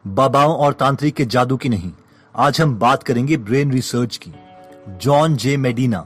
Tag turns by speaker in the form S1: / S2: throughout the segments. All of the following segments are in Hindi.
S1: बाबाओं और तांत्रिक के जादू की नहीं, आज हम बात करेंगे ब्रेन रिसर्च की। जॉन जे मेडिना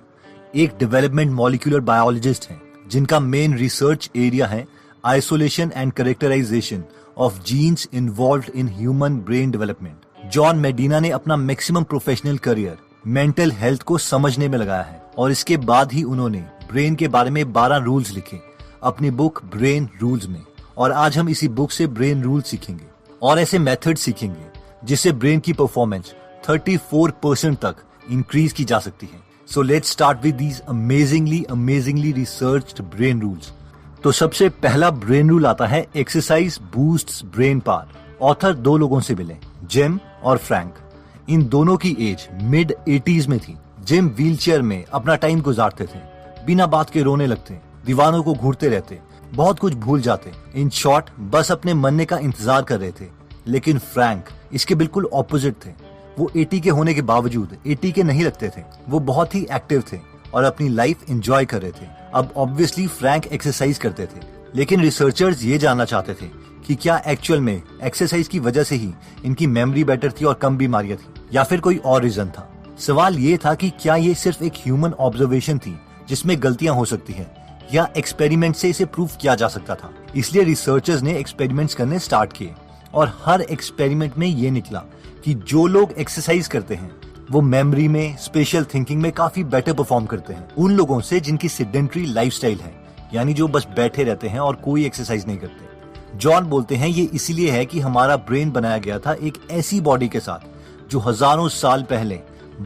S1: एक डेवलपमेंट मॉलिक्यूलर बायोलॉजिस्ट हैं, जिनका मेन रिसर्च एरिया है isolation and characterisation of genes involved in human brain development. John Medina ने अपना maximum professional career mental health को समझने में लगाया है और इसके बाद ही उन्होंने ब्रेन के बारे में 12 रूल्स लिखे अपनी बुक ब्रेन रूल्स में। और आज हम इसी बुक से ब्रेन रूल सीखेंगे और ऐसे मेथड सीखेंगे जिससे ब्रेन की परफॉर्मेंस 34% तक इंक्रीज की जा सकती है। So let's start with these amazingly researched brain rules. तो सबसे पहला ब्रेन रूल आता है exercise boosts brain power. Author 2 लोगों से मिले, जिम और फ्रैंक। इन दोनों की एज मिड 80s में थी। जिम व्हीलचेयर में अपना टाइम गुजारते थे, बिना बात के रोने लगते, दीवानों को घूरते रहते, बहुत कुछ भूल जाते। इन शॉर्ट बस अपने मरने का इंतजार कर रहे थे। लेकिन फ्रैंक इसके बिल्कुल ऑपोजिट थे। वो 80 के होने के बावजूद 80 के नहीं लगते थे। वो बहुत ही एक्टिव थे और अपनी लाइफ एंजॉय कर रहे थे। अब ऑब्वियसली फ्रैंक एक्सरसाइज करते थे, लेकिन रिसर्चर्स ये जानना चाहते थे कि क्या एक्चुअल में एक्सरसाइज की वजह से ही इनकी मेमोरी बेटर थी और कम बीमारियां थी, या फिर कोई और रीजन था। सवाल ये था कि क्या ये सिर्फ एक ह्यूमन ऑब्जर्वेशन थी जिसमें गलतियां हो सकती है, या एक्सपेरिमेंट से इसे प्रूव किया जा सकता था। इसलिए रिसर्चर्स ने एक्सपेरिमेंट्स करने स्टार्ट किए और हर एक्सपेरिमेंट में ये निकला कि जो लोग एक्सरसाइज करते हैं वो मेमोरी में, स्पेशल थिंकिंग में काफी बेटर परफॉर्म करते हैं उन लोगों से जिनकी सेडेंटरी लाइफस्टाइल है, यानी जो बस बैठे रहते हैं और कोई एक्सरसाइज नहीं करते। जॉन बोलते हैं ये इसलिए है कि हमारा ब्रेन बनाया गया था एक ऐसी बॉडी के साथ जो हजारों साल पहले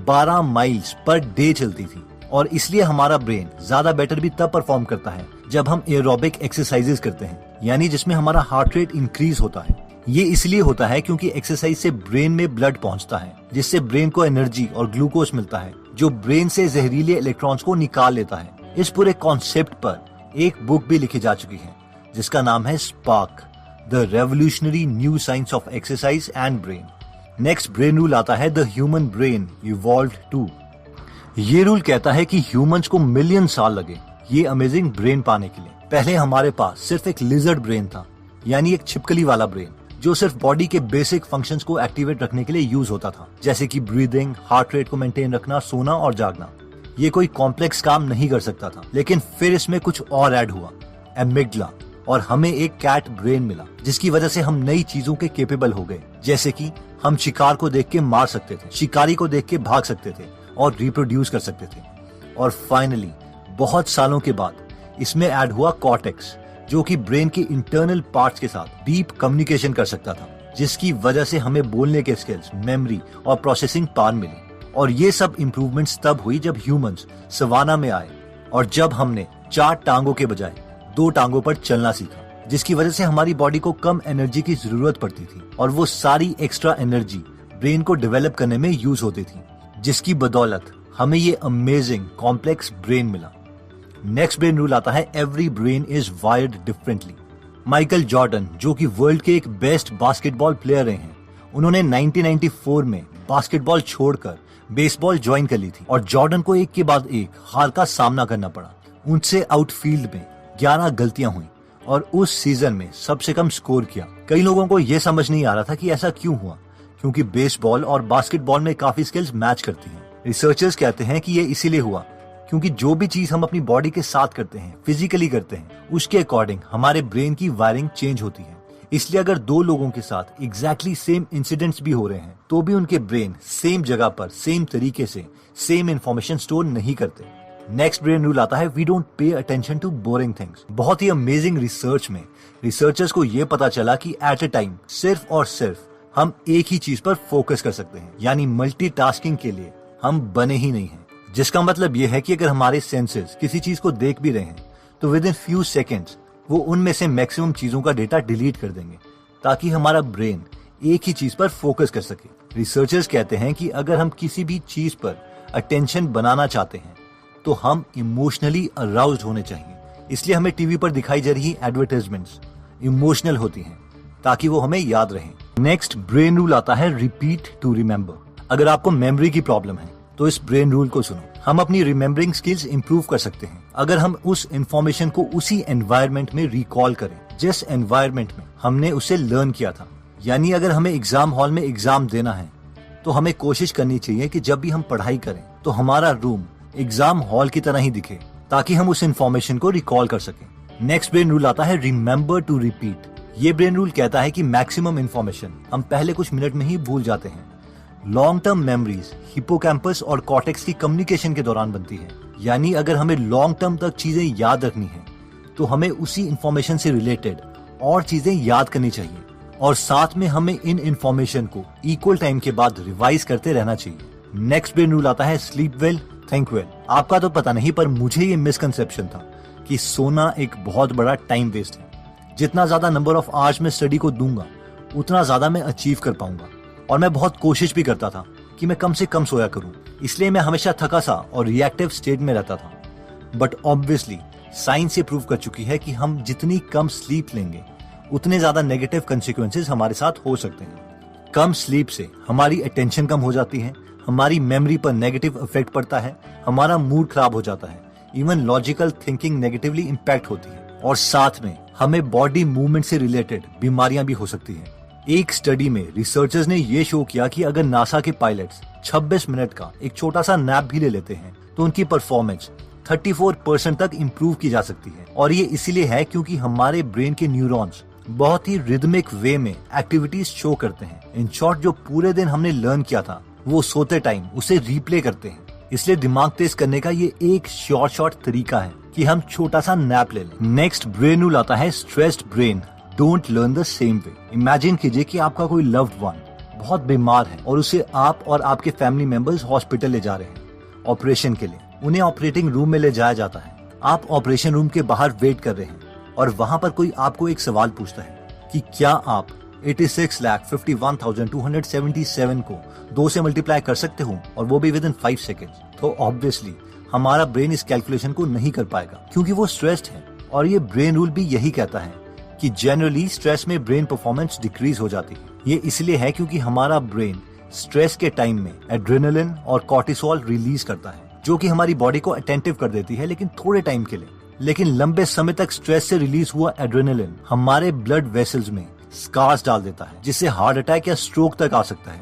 S1: 12 माइल्स पर डे चलती थी, और इसलिए हमारा ब्रेन ज्यादा बेटर भी तब परफॉर्म करता है जब हम एरोबिक एक्सरसाइजेस करते हैं, यानी जिसमें हमारा हार्ट रेट इंक्रीज होता है। ये इसलिए होता है क्योंकि एक्सरसाइज से ब्रेन में ब्लड पहुंचता है, जिससे ब्रेन को एनर्जी और ग्लूकोज मिलता है जो ब्रेन से जहरीले इलेक्ट्रॉन्स को निकाल लेता है। इस पूरे कॉन्सेप्ट पर एक बुक भी लिखी जा चुकी है जिसका नाम है Spark, the revolutionary new science of exercise and brain. Next brain rule आता है the human brain evolved too. ये रूल कहता है कि ह्यूमंस को मिलियन साल लगे ये अमेजिंग ब्रेन पाने के लिए। पहले हमारे पास सिर्फ एक लिजर्ड ब्रेन था, यानी एक छिपकली वाला ब्रेन जो सिर्फ बॉडी के बेसिक फंक्शंस को एक्टिवेट रखने के लिए यूज होता था, जैसे कि ब्रीदिंग, हार्ट रेट को मेंटेन रखना, सोना और जागना। ये कोई कॉम्प्लेक्स काम नहीं कर सकता था। लेकिन फिर इसमें कुछ और ऐड हुआ, एमिगडाला, और हमें एक कैट ब्रेन मिला जिसकी वजह से हम नई चीजों के केपेबल हो गए, जैसे कि हम शिकार को देख के मार सकते थे, शिकारी को देख के भाग सकते थे और रिप्रोड्यूस कर सकते थे। और फाइनली बहुत सालों के बाद इसमें ऐड हुआ कॉर्टेक्स, जो कि ब्रेन के इंटरनल पार्ट्स के साथ डीप कम्युनिकेशन कर सकता था, जिसकी वजह से हमें बोलने के स्किल्स, मेमोरी और प्रोसेसिंग पावर मिली। और ये सब इम्प्रूवमेंट्स तब हुई जब ह्यूमंस सवाना में आए और जब हमने 4 टांगों के बजाय 2 टांगों पर चलना सीखा, जिसकी वजह से हमारी बॉडी को कम एनर्जी की जरूरत पड़ती थी और वो सारी एक्स्ट्रा एनर्जी ब्रेन को डेवलप करने में यूज होती थी, जिसकी बदौलत हमें ये अमेजिंग कॉम्प्लेक्स ब्रेन मिला। नेक्स्ट ब्रेन रूल आता है every brain is wired differently. Michael Jordan, जो कि वर्ल्ड के एक बेस्ट बास्केटबॉल प्लेयर रहे हैं, उन्होंने 1994 में बास्केटबॉल छोड़कर बेसबॉल ज्वाइन कर ली थी और जॉर्डन को एक के बाद एक हार का सामना करना पड़ा। उनसे आउटफील्ड में 11 गलतियां हुई और उस सीजन में सबसे कम स्कोर किया। कई लोगों को यह समझ नहीं आ रहा था कि ऐसा क्यों हुआ, क्योंकि बेसबॉल और बास्केटबॉल में काफी स्किल्स मैच करती हैं। रिसर्चर्स कहते हैं कि ये इसीलिए हुआ क्योंकि जो भी चीज हम अपनी बॉडी के साथ करते हैं, फिजिकली करते हैं, उसके अकॉर्डिंग हमारे ब्रेन की वायरिंग चेंज होती है। इसलिए अगर 2 लोगों के साथ एग्जैक्टली सेम इंसिडेंट्स भी हो रहे हैं तो भी उनके ब्रेन सेम जगह पर सेम तरीके से सेम इंफॉर्मेशन स्टोर नहीं करते। नेक्स्ट ब्रेन रूल आता है we don't pay attention to boring things. बहुत ही अमेजिंग रिसर्च में रिसर्चर्स को यह पता चला कि एट अ टाइम सिर्फ और सिर्फ हम एक ही चीज पर फोकस कर सकते हैं, यानी मल्टीटास्किंग के लिए हम बने ही नहीं हैं। जिसका मतलब यह है कि अगर हमारे सेंसेस किसी चीज को देख भी रहे हैं तो विद इन फ्यू सेकेंड्स वो उनमें से मैक्सिमम चीजों का डेटा डिलीट कर देंगे ताकि हमारा ब्रेन एक ही चीज पर फोकस कर सके। रिसर्चर्स कहते हैं कि अगर हम किसी भी चीज पर अटेंशन बनाना चाहते हैं तो हम इमोशनली अराउज्ड होने चाहिए। इसलिए हमें टीवी पर दिखाई जा रही एडवर्टाइजमेंट्स इमोशनल होती हैं ताकि वो हमें याद रहे। नेक्स्ट ब्रेन रूल आता है रिपीट टू रिमेम्बर। अगर आपको मेमोरी की प्रॉब्लम है तो इस ब्रेन रूल को सुनो। हम अपनी रिमेम्बरिंग स्किल्स इंप्रूव कर सकते हैं अगर हम उस इंफॉर्मेशन को उसी एनवायरनमेंट में रिकॉल करें जिस एनवायरनमेंट में हमने उसे लर्न किया था। यानी अगर हमें एग्जाम हॉल में एग्जाम देना है तो हमें कोशिश करनी चाहिए कि जब भी हम पढ़ाई करें तो हमारा रूम एग्जाम हॉल की तरह ही दिखे, ताकि हम उस इंफॉर्मेशन को रिकॉल कर सकें। नेक्स्ट ब्रेन रूल आता है रिमेंबर टू रिपीट। ये ब्रेन रूल कहता है कि मैक्सिमम इंफॉर्मेशन हम पहले कुछ मिनट में ही भूल जाते हैं। लॉन्ग टर्म मेमोरीज हिपोकैम्पस और कॉर्टेक्स की कम्युनिकेशन के दौरान बनती है। यानी अगर हमें लॉन्ग टर्म तक चीजें याद रखनी है तो हमें उसी इंफॉर्मेशन से रिलेटेड और चीजें याद करनी चाहिए, और साथ में हमें इन इंफॉर्मेशन को इक्वल टाइम के बाद रिवाइज करते रहना चाहिए। नेक्स्ट ब्रेन रूल आता है स्लीप वेल थिंक वेल। आपका तो पता नहीं, पर मुझे ये मिसकंसेप्शन था कि सोना एक बहुत बड़ा टाइम वेस्ट है। जितना ज्यादा नंबर ऑफ आवर्स में स्टडी को दूंगा उतना ज्यादा मैं अचीव कर पाऊंगा, और मैं बहुत कोशिश भी करता था कि मैं कम से कम सोया करूं। इसलिए मैं हमेशा थका सा और रिएक्टिव स्टेट में रहता था। बट ऑब्वियसली साइंस ये प्रूव कर चुकी है कि हम जितनी कम स्लीप लेंगे उतने ज्यादा नेगेटिव कंसिक्वेंसेस हमारे साथ हो सकते हैं। कम स्लीप से हमारी अटेंशन कम हो जाती है, हमारी मेमोरी पर नेगेटिव इफेक्ट पड़ता है, हमारा मूड खराब हो जाता है, even logical thinking negatively impact होती है, और साथ में हमें बॉडी मूवमेंट से रिलेटेड बीमारियां भी हो सकती हैं। एक स्टडी में रिसर्चर्स ने ये शो किया कि अगर नासा के पायलट्स 26 मिनट का एक छोटा सा नैप भी ले लेते हैं तो उनकी परफॉर्मेंस 34% तक इम्प्रूव की जा सकती है। और ये इसीलिए है क्योंकि हमारे ब्रेन के न्यूरॉन्स बहुत ही रिदमिक वे में एक्टिविटीज शो करते हैं। इन शॉर्ट, जो पूरे दिन हमने लर्न किया था वो सोते टाइम उसे रिप्ले करते हैं। इसलिए दिमाग तेज करने का ये एक शॉर्ट तरीका है कि हम छोटा सा नैप ले लें। नेक्स्ट ब्रेन रूल आता है stressed brain don't learn the same way. Imagine कीजिए कि आपका कोई लव्ड वन बहुत बीमार है और उसे आप और आपके फैमिली मेंबर्स हॉस्पिटल ले जा रहे हैं ऑपरेशन के लिए। उन्हें ऑपरेटिंग रूम में ले जाया जाता है। आप ऑपरेशन रूम के बाहर वेट कर रहे हैं और वहां पर कोई आपको एक सवाल पूछता है कि क्या आप 86,51,277 को 2 से मल्टीप्लाई कर सकते हो, और वो भी विद इन 5 सेकेंड्स। तो ऑब्वियसली हमारा ब्रेन इस कैलकुलेशन को नहीं कर पाएगा क्योंकि वो स्ट्रेस्ड है। और ये ब्रेन रूल भी यही कहता है कि जनरली स्ट्रेस में ब्रेन परफॉर्मेंस डिक्रीज हो जाती है। ये इसलिए है क्योंकि हमारा ब्रेन स्ट्रेस के टाइम में एड्रेनलिन और कॉर्टिसोल रिलीज करता है, जो कि हमारी बॉडी को अटेंटिव कर देती है, लेकिन थोड़े टाइम के लिए। लेकिन लंबे समय तक स्ट्रेस से रिलीज हुआ एड्रेनलिन हमारे ब्लड वेसल्स में स्कार्स डाल देता है, जिससे हार्ट अटैक या स्ट्रोक तक आ सकता है।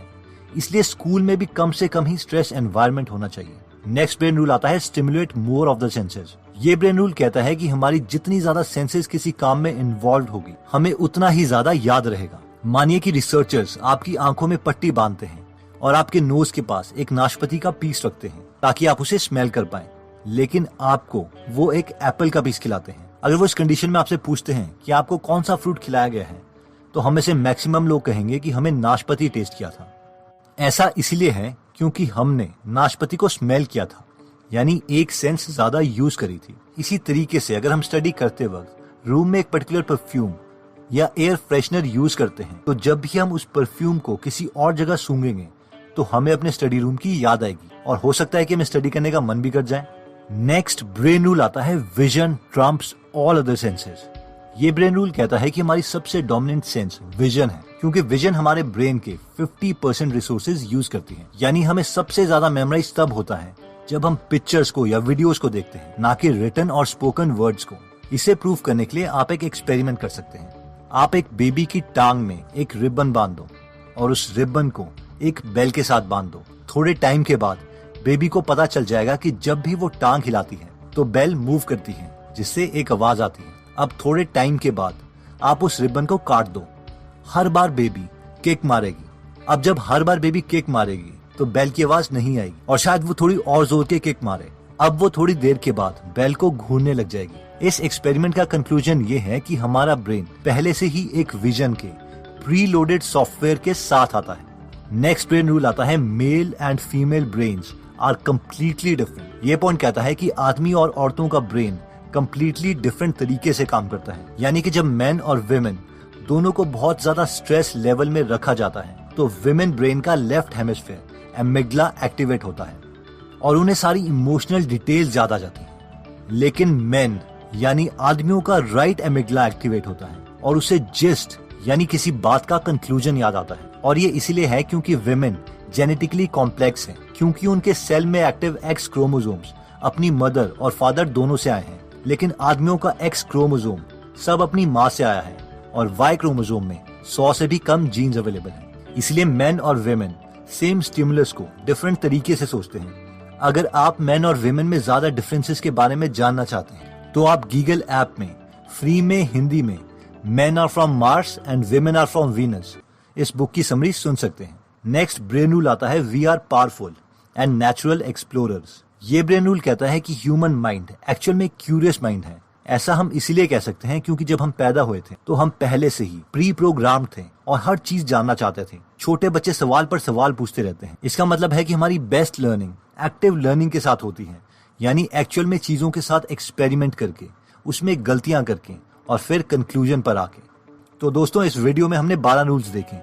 S1: इसलिए स्कूल में भी कम से कम ही स्ट्रेस एनवायरनमेंट होना चाहिए। नेक्स्ट ब्रेन रूल आता है stimulate more of the senses. ये ब्रेन रूल कहता है कि हमारी जितनी ज्यादा सेंसेस किसी काम में इन्वॉल्व होगी, हमें उतना ही ज्यादा याद रहेगा। मानिए कि रिसर्चर्स आपकी आंखों में पट्टी बांधते हैं और आपके नोज के पास एक नाशपाती का पीस रखते हैं ताकि आप उसे स्मेल कर पाएं, लेकिन आपको वो एक एप्पल का पीस खिलाते हैं। अगर वो इस कंडीशन में आपसे पूछते हैं कि आपको कौन सा फ्रूट खिलाया गया है, तो हम में से मैक्सिमम लोग कहेंगे कि हमें नाशपाती टेस्ट किया था। ऐसा इसलिए है क्योंकि हमने नाशपाती को स्मेल किया था, यानी एक सेंस ज्यादा यूज करी थी। इसी तरीके से अगर हम स्टडी करते वक्त रूम में एक पर्टिकुलर परफ्यूम या एयर फ्रेशनर यूज करते हैं, तो जब भी हम उस परफ्यूम को किसी और जगह सूंघेंगे तो हमें अपने स्टडी रूम की याद आएगी, और हो सकता है कि हमें स्टडी करने का मन भी कर जाए। नेक्स्ट ब्रेन रूल आता है vision Trump's all other senses. ये ब्रेन रूल कहता है कि हमारी सबसे डोमिनेंट सेंस विजन है, क्योंकि विजन हमारे ब्रेन के 50% रिसोर्सेज यूज करती है। यानी हमें सबसे ज्यादा मेमोराइज तब होता है जब हम पिक्चर्स को या वीडियोस को देखते हैं, ना कि रिटन और स्पोकन वर्ड्स को। इसे प्रूव करने के लिए आप एक एक्सपेरिमेंट कर सकते हैं। आप एक बेबी की टांग में एक रिबन बांध दो और उस रिबन को एक बेल के साथ बांध दो। थोड़े टाइम के बाद बेबी को पता चल जाएगा कि जब भी वो टांग हिलाती है तो बेल मूव करती है, जिससे एक आवाज आती है। अब थोड़े टाइम के बाद आप उस रिबन को काट दो। हर बार बेबी किक मारेगी। अब जब हर बार बेबी किक मारेगी तो बेल की आवाज नहीं आएगी, और शायद वो थोड़ी और जोर के किक मारे। अब वो थोड़ी देर के बाद बेल को घूरने लग जाएगी। इस एक्सपेरिमेंट का कंक्लूजन ये है कि हमारा ब्रेन पहले से ही एक विजन के प्री लोडेड सॉफ्टवेयर के साथ आता है। नेक्स्ट ब्रेन रूल आता है male and female brains are completely different. ये पॉइंट कहता है कि आदमी और औरतों का ब्रेन कम्प्लीटली डिफरेंट तरीके से काम करता है। यानी कि जब मेन और विमेन दोनों को बहुत ज्यादा स्ट्रेस लेवल में रखा जाता है तो विमेन ब्रेन का लेफ्ट हेमिस्फीयर एमिग्डला एक्टिवेट होता है और उन्हें सारी इमोशनल डिटेल्स याद आ जाती है। लेकिन मेन यानी आदमियों का राइट एमिग्डला एक्टिवेट होता है और उसे जिस्ट यानी किसी बात का कंक्लूजन याद आता है। और ये इसीलिए है क्योंकि विमेन जेनेटिकली कॉम्प्लेक्स है, क्योंकि उनके सेल में एक्टिव एक्स क्रोमोसोम्स अपनी मदर और फादर दोनों से आए हैं, लेकिन आदमियों का एक्स क्रोमोसोम सब अपनी माँ से आया है और वाई क्रोमोसोम में 100 से भी कम जीन्स अवेलेबल हैं। इसलिए मेन और वेमेन सेम स्टिमुलस को डिफरेंट तरीके से सोचते हैं। अगर आप मेन और वेमेन में ज्यादा डिफरेंसेस के बारे में जानना चाहते हैं तो आप गीगल ऐप में फ्री में हिंदी में men are from Mars and women are from Venus इस बुक की समरी सुन सकते हैं। नेक्स्ट ब्रेन रूल आता है we are powerful and natural explorers. ये ब्रेन रूल कहता है कि ह्यूमन माइंड एक्चुअल में क्यूरियस माइंड है। ऐसा हम इसीलिए कह सकते हैं क्योंकि जब हम पैदा हुए थे तो हम पहले से ही प्री प्रोग्राम थे और हर चीज जानना चाहते थे। छोटे बच्चे सवाल पर सवाल पूछते रहते हैं। इसका मतलब है कि हमारी बेस्ट लर्निंग एक्टिव लर्निंग के साथ होती है, यानी एक्चुअल में चीजों के साथ एक्सपेरिमेंट करके, उसमें गलतियां करके और फिर कंक्लूजन पर आके। तो दोस्तों, इस वीडियो में हमने 12 रूल्स देखे।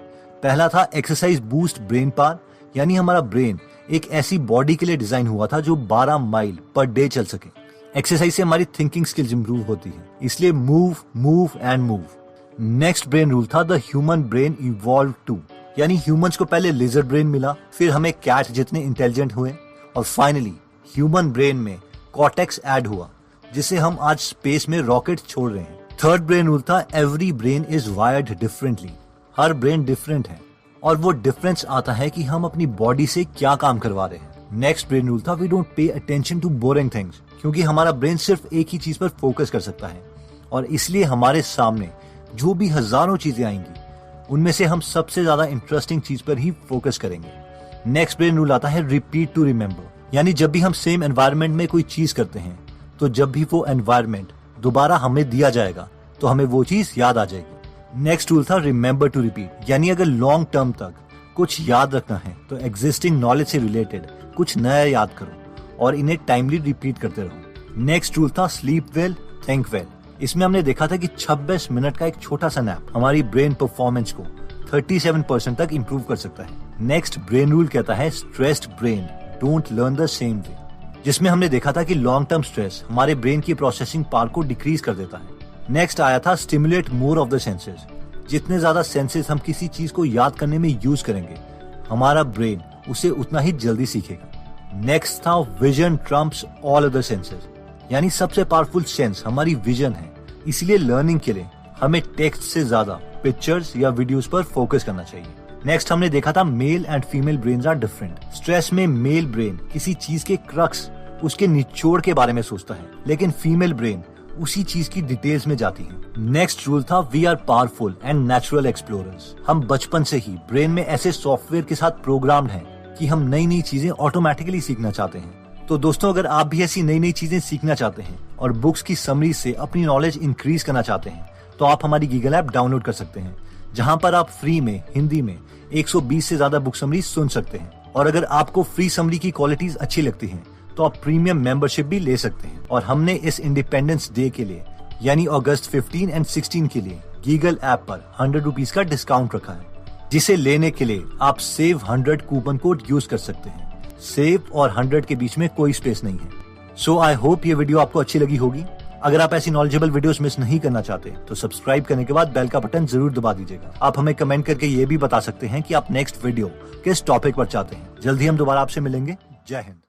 S1: पहला था एक्सरसाइज बूस्ट ब्रेन पावर, यानी हमारा ब्रेन एक ऐसी बॉडी के लिए डिजाइन हुआ था जो 12 माइल पर डे चल सके। एक्सरसाइज से हमारी थिंकिंग स्किल्स इंप्रूव होती है, इसलिए move move and move. Next brain rule था the human brain evolve to, यानी ह्यूमंस को पहले लिजर्ड ब्रेन मिला, फिर हमें कैट जितने इंटेलिजेंट हुए और फाइनली ह्यूमन ब्रेन में कॉर्टेक्स ऐड हुआ, जिसे हम आज स्पेस में रॉकेट छोड़ रहे हैं। थर्ड ब्रेन रूल था every brain is wired differently, her brain different है और वो डिफरेंस आता है कि हम अपनी बॉडी से क्या काम करवा रहे हैं। नेक्स्ट ब्रेन रूल था we don't pay attention to boring things, क्योंकि हमारा ब्रेन सिर्फ एक ही चीज पर फोकस कर सकता है और इसलिए हमारे सामने जो भी हजारों चीजें आएंगी उनमें से हम सबसे ज्यादा इंटरेस्टिंग चीज पर ही फोकस करेंगे। नेक्स्ट ब्रेन रूल आता है रिपीट टू रिमेम्बर, यानी जब भी हम सेम एनवायरनमेंट में कोई चीज करते हैं तो जब भी वो एनवायरनमेंट दोबारा हमें दिया जाएगा तो हमें वो चीज याद आ जाएगी। नेक्स्ट रूल था रिमेम्बर टू रिपीट, यानी अगर लॉन्ग टर्म तक कुछ याद रखना है तो एग्जिस्टिंग नॉलेज से रिलेटेड कुछ नया याद करो और इन्हें टाइमली रिपीट करते रहो। नेक्स्ट रूल था स्लीप वेल थिंक वेल। इसमें हमने देखा था कि 26 मिनट का एक छोटा सा नैप हमारी ब्रेन परफॉर्मेंस को 37% तक इंप्रूव कर सकता है। नेक्स्ट ब्रेन रूल कहता है stressed brain don't learn the same way, जिसमें हमने देखा था कि लॉन्ग टर्म स्ट्रेस हमारे ब्रेन की प्रोसेसिंग पावर को डिक्रीज कर देता है। नेक्स्ट आया था stimulate more of the senses, जितने ज्यादा सेंसेस हम किसी चीज को याद करने में यूज करेंगे हमारा ब्रेन उसे उतना ही जल्दी सीखेगा। नेक्स्ट था vision Trump's all other senses, यानी सबसे पावरफुल सेंस हमारी विजन है, इसलिए लर्निंग के लिए हमें टेक्स्ट से ज्यादा पिक्चर्स या वीडियोस पर फोकस करना चाहिए। नेक्स्ट हमने देखा था male and female brains are different. Stress में मेल ब्रेन किसी चीज के क्रक्स, उसके निचोड़ के बारे में सोचता है, लेकिन फीमेल ब्रेन उसी चीज की डिटेल्स में जाती है। नेक्स्ट रूल था we are powerful and natural explorers. हम बचपन से ही ब्रेन में ऐसे सॉफ्टवेयर के साथ प्रोग्राम्ड हैं कि हम नई नई चीजें ऑटोमेटिकली सीखना चाहते हैं। तो दोस्तों, अगर आप भी ऐसी नई नई चीजें सीखना चाहते हैं और बुक्स की समरी से अपनी नॉलेज इंक्रीज करना चाहते हैं तो आप हमारी गीगल ऐप डाउनलोड कर सकते हैं, जहां पर आप फ्री में हिंदी में 120 से ज्यादा बुक समरी सुन सकते हैं। और अगर आपको फ्री समरी की क्वालिटीज अच्छी लगती हैं तो आप प्रीमियम मेंबरशिप भी ले सकते हैं। और हमने इस इंडिपेंडेंस डे के लिए यानी अगस्त 15 एंड 16 के लिए गीगल ऐप पर 100 रुपीज का डिस्काउंट रखा है, जिसे लेने के लिए आप सेव 100 कूपन कोड यूज कर सकते हैं। सेव और 100 के बीच में कोई स्पेस नहीं है। सो आई होप ये वीडियो आपको अच्छी लगी होगी। अगर आप ऐसी नॉलेजेबल वीडियोस मिस नहीं करना चाहते तो सब्सक्राइब करने के बाद बेल का बटन जरूर दबा दीजिएगा। आप हमें कमेंट करके ये भी बता सकते हैं कि आप नेक्स्ट वीडियो किस टॉपिक पर चाहते हैं। जल्दी हम दोबारा आपसे मिलेंगे। जय हिंद।